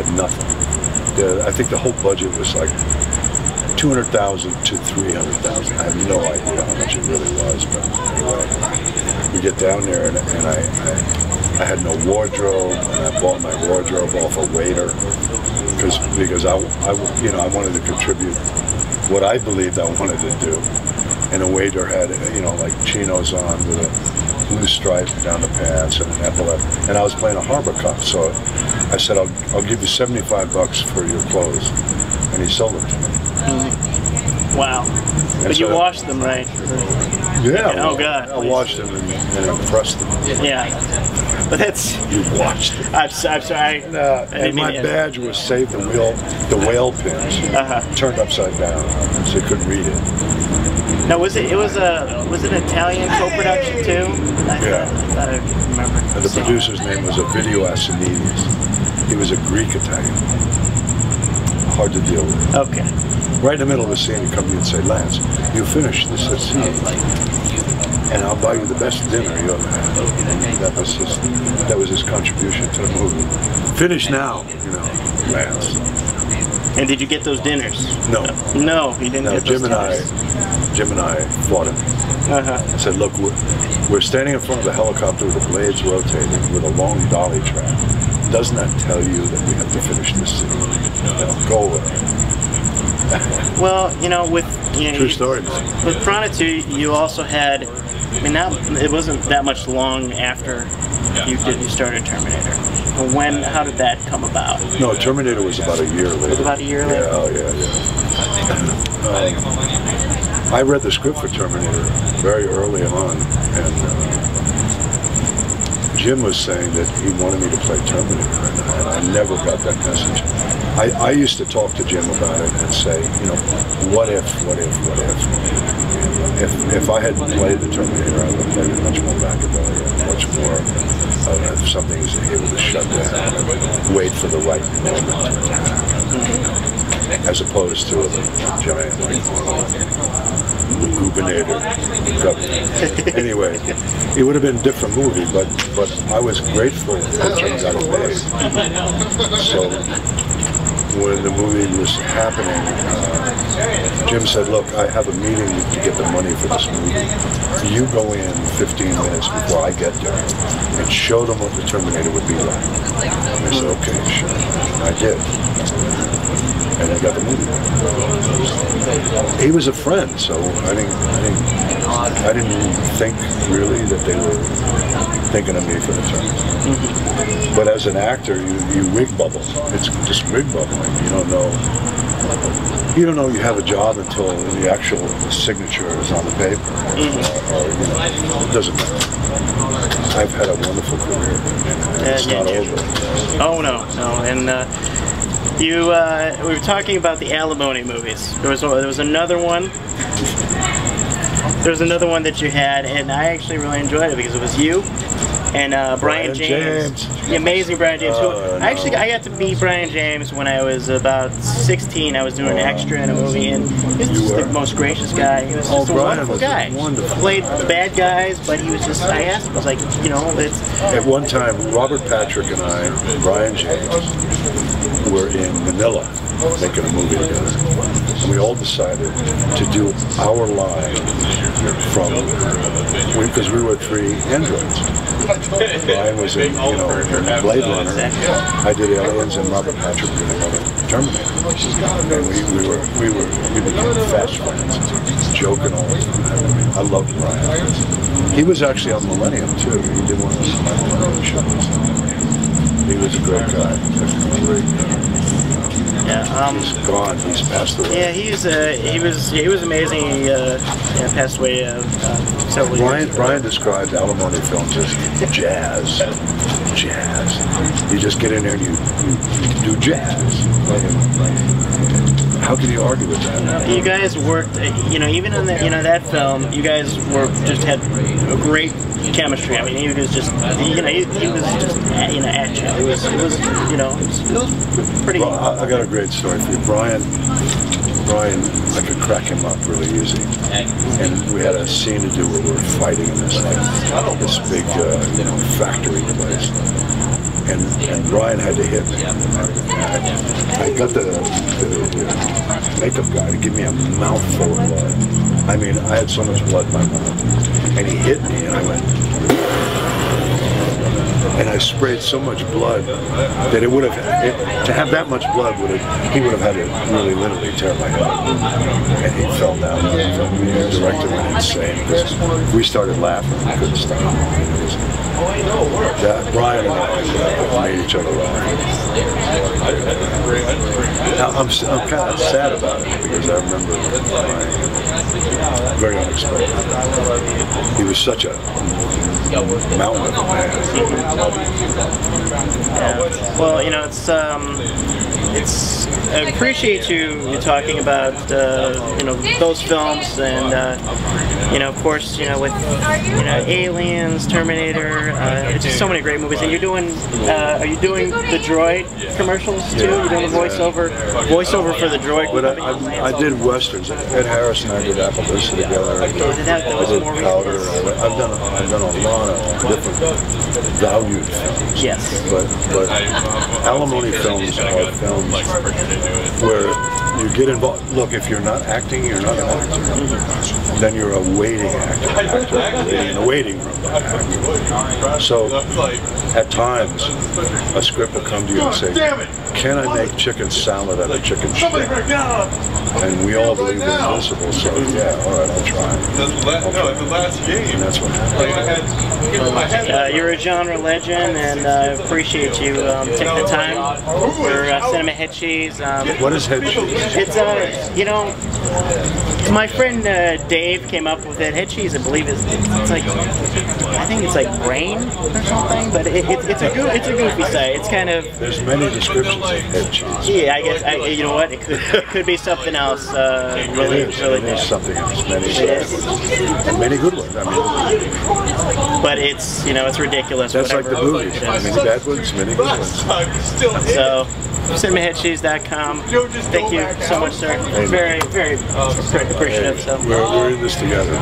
had nothing. I think the whole budget was like 200,000 to 300,000. I have no idea how much it really was, but anyway, we get down there and I had no wardrobe, and I bought my wardrobe off a waiter because I wanted to contribute what I believed I wanted to do, and the waiter had like chinos on with a blue stripe down the pants and an epaulette, and I was playing a harbor cop, so I said I'll give you $75 for your clothes, and he sold them to me. Wow. But you washed them, right? Yeah. Oh, God. I washed them and impressed them. Yeah. But that's... You washed them. I'm sorry. And my badge was saved, the whale pins turned upside down, so you couldn't read it. Now, was it an Italian co-production, too? I thought I remember. And the producer's name was Ovidio Assanides. He was a Greek Italian. Hard to deal with. Okay. Right in the middle of the scene, he'd come to me and say, "Lance, you finished this scene, and I'll buy you the best dinner you ever had." That was his contribution to the movie. Finish now, Lance. And did you get those dinners? No. No, you didn't get those dinners. Jim and I fought him. I said, "Look, we're standing in front of a helicopter with the blades rotating with a long dolly track. Doesn't that tell you that we have to finish this scene? Go away." Well, with true story. With Piranha 2, you also had. I mean, it wasn't that much long after you started Terminator. How did that come about? No, Terminator was about a year later. It was about a year later. Yeah, I read the script for Terminator very early on, and Jim was saying that he wanted me to play Terminator, and I never got that message. I used to talk to Jim about it and say, what if? If I had played the Terminator, I would have played it much more Machiavellian, much more something he was able to shut down, wait for the right moment to attack, as opposed to a giant Gubernator governor. Anyway, it would have been a different movie, but I was grateful that Jim got it made. So when the movie was happening, Jim said, "Look, I have a meeting to get the money for this movie. You go in 15 minutes before I get there and show them what the Terminator would be like." And I said, "Okay, sure." And I did. And I got the movie. He was a friend, so I didn't think really that they were thinking of me for the Terminator. But as an actor, you wig bubble. It's just wig bubbling. You don't know you have a job until the actual signature is on the paper, or it doesn't matter. I've had a wonderful career, and it's not over. Oh no, and we were talking about the alimony movies. There was another one. There was another one that you had, and I actually really enjoyed it because it was you and Brian James. The amazing Brian James. I got to meet Brian James when I was about 16. I was doing an extra in a movie, and he was just the most gracious guy. He was just a wonderful guy. Wonderful. Played the bad guys, but he was just. I asked him, I was like, it's. At one time, Robert Patrick and I, and Brian James, were in Manila making a movie together, and we all decided to do our line because we were three androids. Brian was in Blade Runner. I did Aliens, and Robert Patrick did another Terminator. And we became fast friends, joking all the time. I loved Brian. He was actually on Millennium too. He did one of those Millennium shows. He was a great guy. Yeah, he's gone. He's passed away. Yeah, he was amazing. He passed away several years ago. Brian described alimony films as jazz. You just get in there and you do jazz. How can you argue with that? You guys worked, even in that film, you guys just had a great chemistry. I mean, he was just, he was just, at you. It was pretty. Well, I got a great story for you, Brian, I could crack him up really easy. And we had a scene to do where we were fighting in this big, factory place. and Brian had to hit me. I got the makeup guy to give me a mouthful of blood. I mean, I had so much blood in my mouth, and he hit me, and I went. And I sprayed so much blood that it would have, to have that much blood, he would have had to really literally tear my head. And he fell down. The director went insane because we started laughing. We couldn't stop. Brian and I made each other laugh. Now, I'm kind of sad about it because I remember very unexpected. He was such a mountain of a man. Yeah. Well, you know, I appreciate you talking about you know, those films, and you know, of course, you know, with Aliens, Terminator, just so many great movies. And you're doing, are you doing the Droid commercials too? You're doing the voiceover for the Droid. But I did westerns. Ed Harris and I did Appaloosa together. I did Powder. I've done a lot of different valued films. Yes. But alimony films are films where you get involved. Look, if you're not acting, you're not an actor. Then you're a waiting actor in the waiting room. So at times, a script will come to you and say, "Can I make chicken salad out of chicken shit?" And we all believe in Invincible, so yeah, all right, I'll try. And that's what happened. You're a genre legend, and I appreciate you taking the time for Cinema Head Cheese. What is head cheese? It's you know, my friend Dave came up with it. Head cheese, I believe, it's like, I think it's like brain or something, but it's a goofy site. It's kind of. There's many descriptions of head cheese. Yeah, I guess you know what, it could be something else. Really there's something else. Many good ones. I mean, but it's, you know, it's ridiculous. That's like the movies. Many bad ones, many good ones. So, cinemaheadcheese.com. Thank you so much, sir. Very, very appreciative. So we're in this together.